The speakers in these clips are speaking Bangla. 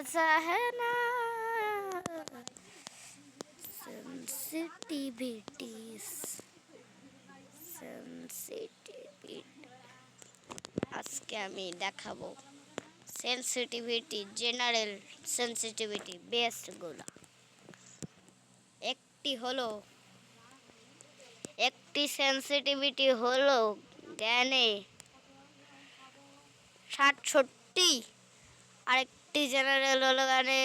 मजा है ना সেনসিটিভিটি আজকে আমি দেখাবো সেনসিটিভিটি জেনারেল সেনসিটিভিটি বেসগুলো। একটি সেনসিটিভিটি হলো জ্ঞানে ৬৭, আরেকটি জেনারেল হলো জ্ঞানে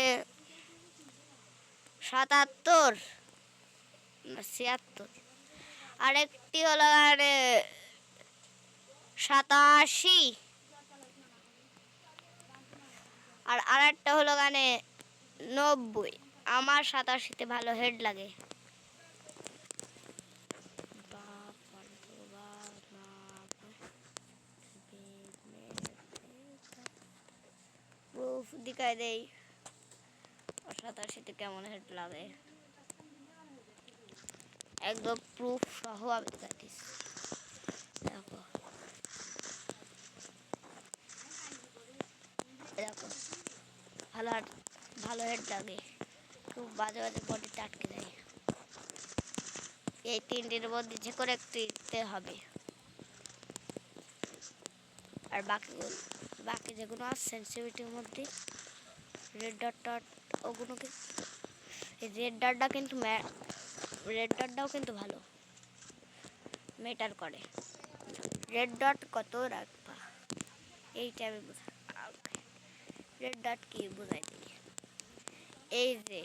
৭৭ না ৭৬, আরেকটি হলো জ্ঞানে ৮৭, আর আরেকটা হলো জ্ঞানে ৯০। আমার ৮৭তে ভালো হেড লাগে। প্রুফ দেখাই দেই ৮৭তে কেমন হেড লাগে, একদম প্রুফ সহ আমি দেখাইতেছি। দেখো দেখো ভালো হেড লাগে, খুব বাজে বাজে বডিতে আটকে দেয়। এই তিনটির মধ্যে যে কোনো একটিতে হবে, আর বাকি যেগুলো আছে সেন্সিটিভিটির মধ্যে রেড ডট ওগুলোকে, এই রেড ডটটাও কিন্তু ভালো ম্যাটার করে। রেড ডট কত রাখবা এইটা আমি রেড ডট কি বোঝাই দিই। এই যে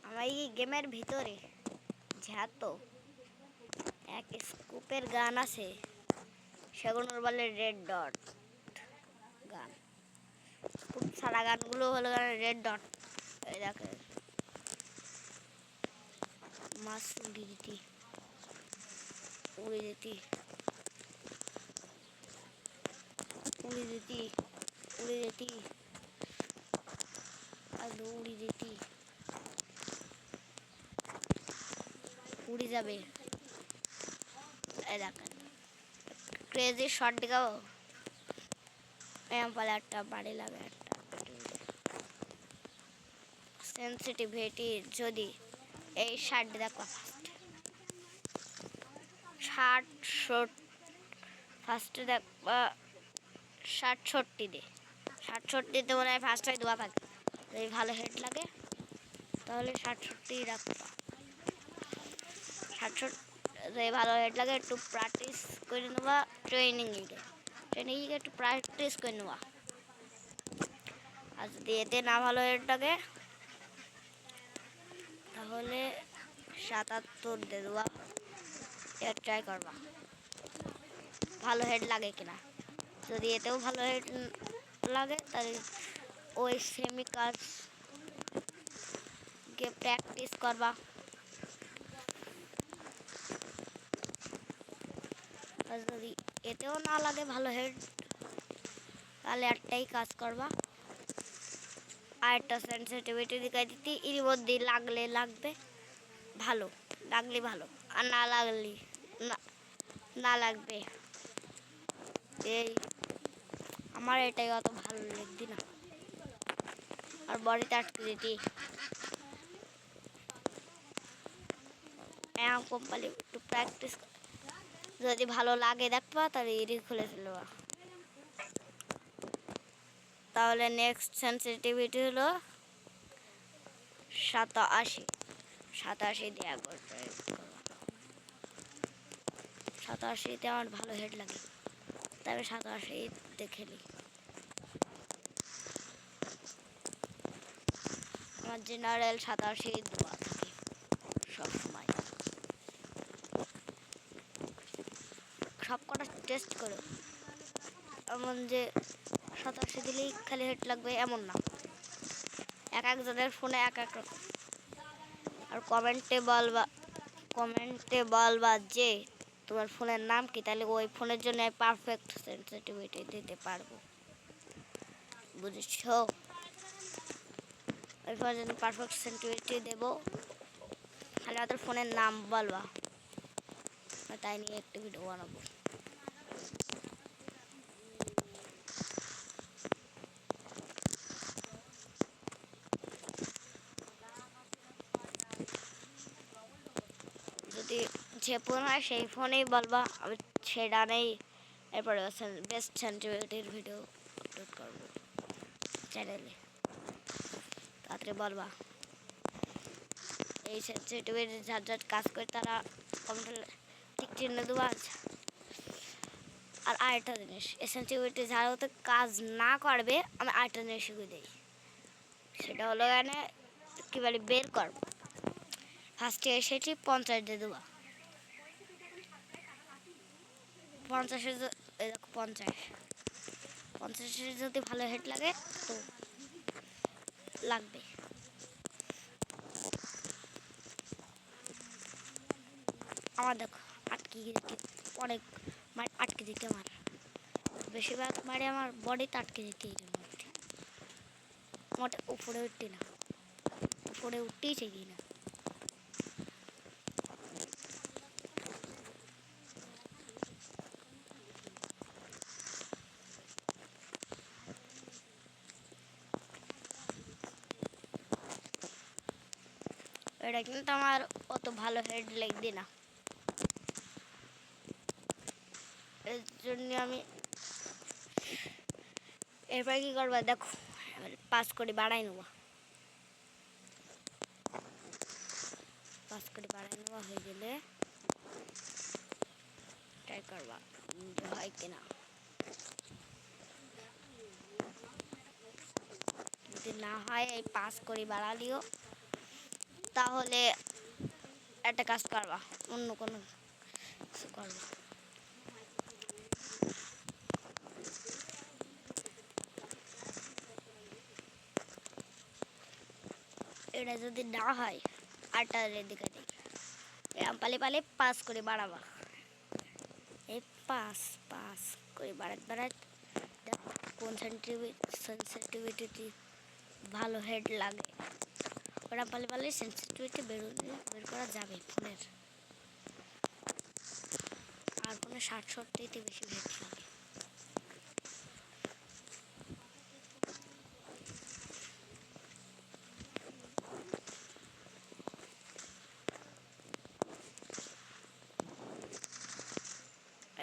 আমার এই গেমের ভিতরে যত এক স্কুপের গান আছে সেগুলোর বলে রেড ডট গান। খুব সারা গানগুলো হলো রেড ডট। এই দেখে মাছ উড়ে যেতি আর উড়ে যাবে। এই দেখেন ক্রেজি শট দিকাও পালে একটা বাড়ি লাগে একটা সেন্সিটিভিটি। যদি এই শার্ট দেখো ফার্স্টে দেখবা ৬৭তে মনে হয় ফার্স্ট হয় দোয়া থাকে। যদি ভালো হেড লাগে তাহলে ৬৭ রাখবা। ৬৭ যদি ভালো হেড লাগে একটু প্র্যাকটিস করে নেবা, ট্রেনিং একটু প্র্যাকটিস করে নেবা। আর যদি এতে না ভালো হেড লাগে তাহলে ৭৭ দিয়ে দেওয়া, এটা ট্রাই করবা ভালো হেড লাগে কিনা। যদি এতেও ভালো হেড লাগে তাহলে ওই সেমি কাজ গিয়ে প্র্যাকটিস করবা। আর যদি এতেও না লাগে ভালো হেড তাহলে একটাই কাজ করবা, আর একটা সেন্সিটিভিটি দেখাই দিতে। এর মধ্যে লাগলে ভালো, আর না লাগলে না লাগবে। এই আমার এটাই অত ভালো লাগবে না, আর বডিতে আটকে দিতি কোম্পানি একটু প্র্যাকটিস। যদি ভালো লাগে দেখবা তাহলে এটি খুলে ফেলবা। তাহলে নেক্সট সেন্সিটিভিটি হলো ৮৭ দেওয়া করতে। ৮৭তে আমার ভালো হেড লাগে, তবে ৮৭ খেলি। আমার জেনারেল ৮৭ দেওয়া থাকে সবসময়। সব কটা টেস্ট করো, এমন যে ৮৭ দিলেই খালি হেড লাগবে এমন না, এক একজনের ফোনে এক এক রকম। আর কমেন্টে বলবা যে তোমার ফোনের নাম কি, তাহলে ওই ফোনের জন্য পারফেক্ট সেন্সিটিভিটি দিতে পারবো, বুঝেছো? ওই ফোনের জন্য পারফেক্ট সেন্সিটিভিটি দেবো, খালি ওদের ফোনের নাম বলবা, তাই নিয়ে একটা ভিডিও বানাবো। যদি যে ফোন হয় সেই ফোনেই বলবা, আমি সেটা নেই। এরপরে বেস্ট সেন্টিভিটির ভিডিও আপলোড করবো চ্যানেলে, তাড়াতাড়ি বলবা। এই সেন্সিটিভিটি যার যার কাজ করে তারা কমেন্টে ঠিক চিহ্ন দেবো। আর আরেকটা জিনিস, এই সেন্সিটিভিটি যারা তো কাজ না করবে, আমি আরেকটা জিনিস শিখিয়ে দিই। সেটা হলো এখানে কীভাবে বের করবো। ফার্স্টে এসেছি 50 দিয়ে দেবো। 50-এর দেখো 50-এর যদি ভালো হেড লাগে তো লাগবে। আমার দেখো আটকে দিতে অনেক আটকে দিতে, আমার বেশিরভাগ মারে আমার বডিতে আটকে দিতে। এই জন্য মোটে উপরে উঠতে না, উপরে উঠতেই চাই না। এটা কিন্তু আমার অত ভালো হেড লাগবে না, এর জন্য আমি এরপরে কি করবো দেখো, পাস করে বাড়াই নেবো। পাস করে বাড়াই নেওয়া হয়ে গেলে ট্রাই করবা যে হয় কিনা। যদি না হয় এই পাস করে বাড়ালিও, তাহলে একটা কাজ করবা, অন্য কোনো কিছু করবা। এটা যদি না হয় আটটা দিকে এরকম পালে পালে পাস করে বাড়াবা। এই পাস পাস করে বাড়াতে বাড়াতে দেখো কোন সেন্সিটিভিটি ভালো হেড লাগে। ওরা পালে পালে সেন্সিটিভিটি বের করা যাবে ফোনের। আর ফোনে 60-70তে বেশি হেড লাগে।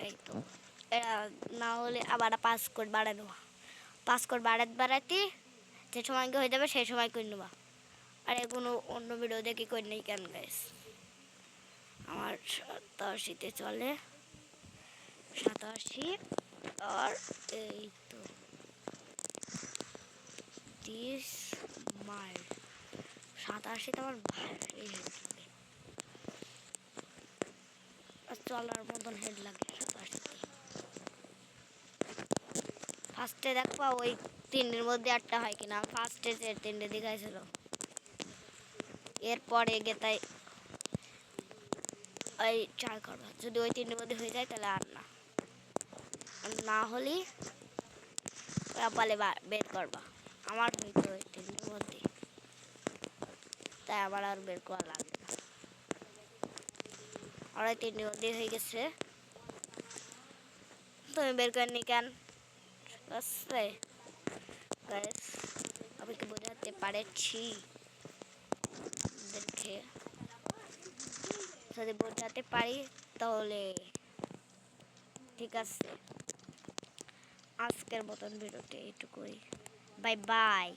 এই তো এরা না হলে আবার পাস কোড বাড়ানো, পাস কোড বাড়াতে যে সময় হয়ে যাবে সেই সময় করে নেবা। আর এগুলো অন্য ভিডিও দেখে করে নেই কেন গাইস। আমার 87-তে চলে, 87 আর এই তো 30 মাইল। 87তে আমার ভারী হেড লাগে, চলার মতন হেড লাগে 87তে। ফার্স্টে দেখবা ওই 3-এর মধ্যে একটা হয় কিনা, ফার্স্টে যে 3টে দেখাইছিল, এরপরে গেতাই ওই ট্রাই করবা। যদি ওই 3-এর মধ্যে হয়ে যায় তাহলে আর না, না হলে পালে বের করবা। আমার হয়তো ওই 3-এর মধ্যে, তাই আমার আর বের করা লাগবে না। আর ওই 3-এর মধ্যে হয়ে গেছে, তুমি বের করে নি কেন? আমি কি বোঝাতে পারছি? দেখে যদি বোঝাতে পারি তাহলে ঠিক আছে। আজকের মতন ভিডিওতে এইটুকুই, বাই বাই।